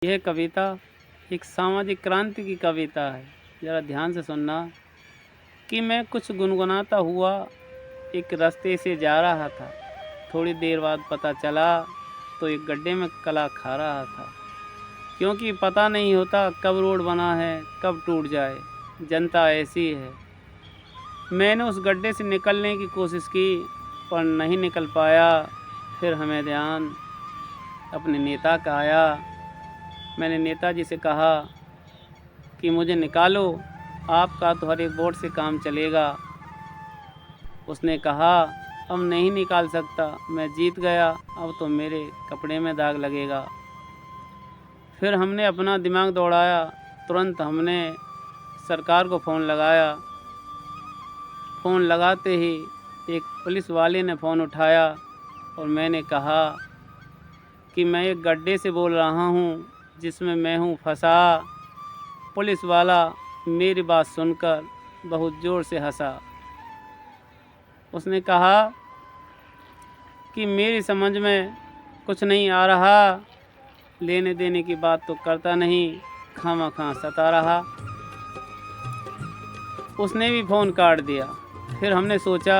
यह कविता एक सामाजिक क्रांति की कविता है। ज़रा ध्यान से सुनना कि मैं कुछ गुनगुनाता हुआ एक रास्ते से जा रहा था। थोड़ी देर बाद पता चला तो एक गड्ढे में कला खा रहा था, क्योंकि पता नहीं होता कब रोड बना है, कब टूट जाए। जनता ऐसी है। मैंने उस गड्ढे से निकलने की कोशिश की पर नहीं निकल पाया। फिर हमें ध्यान अपने नेता का आया। मैंने नेताजी से कहा कि मुझे निकालो, आपका तो हर एक वोट से काम चलेगा। उसने कहा अब नहीं निकाल सकता, मैं जीत गया, अब तो मेरे कपड़े में दाग लगेगा। फिर हमने अपना दिमाग दौड़ाया। तुरंत हमने सरकार को फ़ोन लगाया। फ़ोन लगाते ही एक पुलिस वाले ने फ़ोन उठाया और मैंने कहा कि मैं एक गड्ढे से बोल रहा हूँ जिसमें मैं हूँ फंसा। पुलिस वाला मेरी बात सुनकर बहुत ज़ोर से हंसा। उसने कहा कि मेरी समझ में कुछ नहीं आ रहा, लेने देने की बात तो करता नहीं, खामखा सता रहा। उसने भी फ़ोन काट दिया। फिर हमने सोचा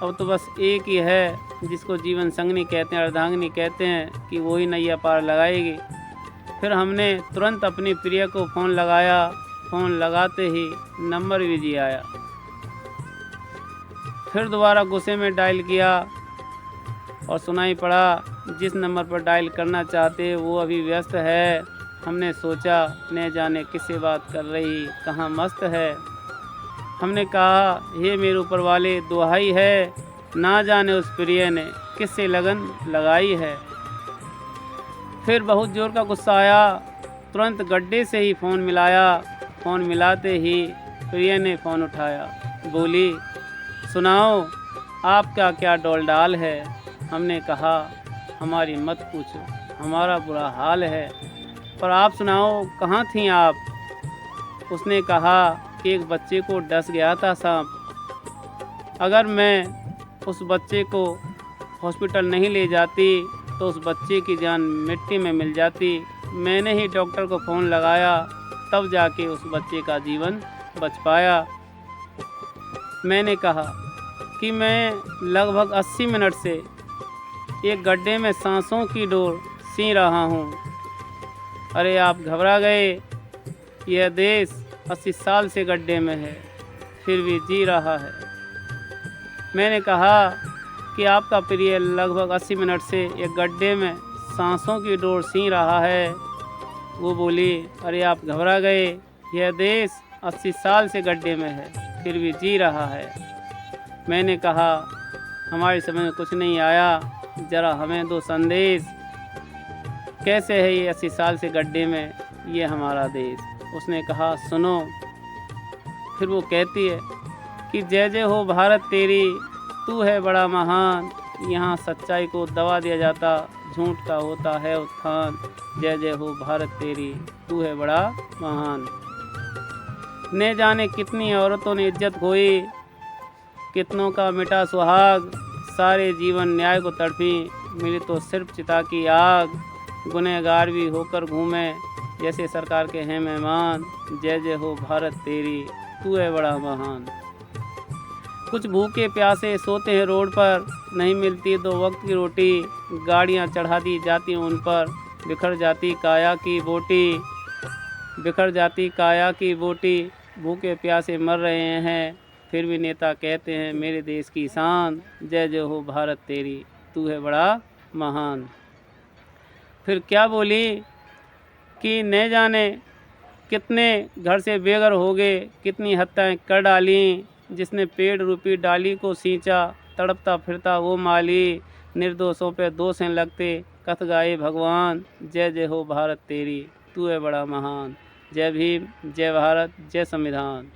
अब तो बस एक ही है जिसको जीवन संगनी कहते हैं, अर्धांगिनी कहते हैं, कि वही नैया पार लगाएगी। फिर हमने तुरंत अपनी प्रिय को फ़ोन लगाया। फ़ोन लगाते ही नंबर बिजी आया। फिर दोबारा गुस्से में डायल किया और सुनाई पड़ा जिस नंबर पर डायल करना चाहते वो अभी व्यस्त है। हमने सोचा न जाने किससे बात कर रही, कहाँ मस्त है। हमने कहा हे मेरे ऊपर वाले, दुहाई है, ना जाने उस प्रिय ने किससे लगन लगाई है। फिर बहुत ज़ोर का गुस्सा आया। तुरंत गड्ढे से ही फ़ोन मिलाया। फ़ोन मिलाते ही प्रिय ने फ़ोन उठाया। बोली सुनाओ आपका क्या डोल डाल है। हमने कहा हमारी मत पूछो, हमारा बुरा हाल है, पर आप सुनाओ कहाँ थीं आप। उसने कहा कि एक बच्चे को डस गया था सांप। अगर मैं उस बच्चे को हॉस्पिटल नहीं ले जाती तो उस बच्चे की जान मिट्टी में मिल जाती। मैंने ही डॉक्टर को फ़ोन लगाया, तब जाके उस बच्चे का जीवन बच पाया। मैंने कहा कि मैं लगभग 80 मिनट से एक गड्ढे में सांसों की डोर सी रहा हूँ। अरे आप घबरा गए। यह देश 80 साल से गड्ढे में है, फिर भी जी रहा है। मैंने कहा कि आपका प्रिय लगभग 80 मिनट से एक गड्ढे में सांसों की डोर सी रहा है। वो बोली अरे आप घबरा गए। यह देश 80 साल से गड्ढे में है, फिर भी जी रहा है। मैंने कहा हमारी समझ में कुछ नहीं आया, ज़रा हमें दो संदेश। कैसे है ये 80 साल से गड्ढे में ये हमारा देश। उसने कहा सुनो। फिर वो कहती है कि जय जय हो भारत तेरी, तू है बड़ा महान। यहाँ सच्चाई को दबा दिया जाता, झूठ का होता है उत्थान। जय जय हो भारत तेरी, तू है बड़ा महान। न जाने कितनी औरतों ने इज्जत खोई, कितनों का मिटा सुहाग। सारे जीवन न्याय को तड़पी, मिली तो सिर्फ चिता की आग। गुनहगार भी होकर घूमे जैसे सरकार के हैं मेहमान। जय जय हो भारत तेरी, तू है बड़ा महान। कुछ भूखे प्यासे सोते हैं रोड पर, नहीं मिलती 2 वक्त की रोटी। गाड़ियाँ चढ़ा दी जाती उन पर, बिखर जाती काया की बोटी। बिखर जाती काया की बोटी। भूखे प्यासे मर रहे हैं, फिर भी नेता कहते हैं मेरे देश की शान। जय जय हो भारत तेरी, तू है बड़ा महान। फिर क्या बोली कि न जाने कितने घर से बेघर हो गए, कितनी हत्याएं कर डाली। जिसने पेड़ रूपी डाली को सींचा, तड़पता फिरता वो माली। निर्दोषों पे दोष हैं लगते, कथ गाए भगवान। जय जय हो भारत तेरी, तू है बड़ा महान। जय भीम, जय भारत, जय संविधान।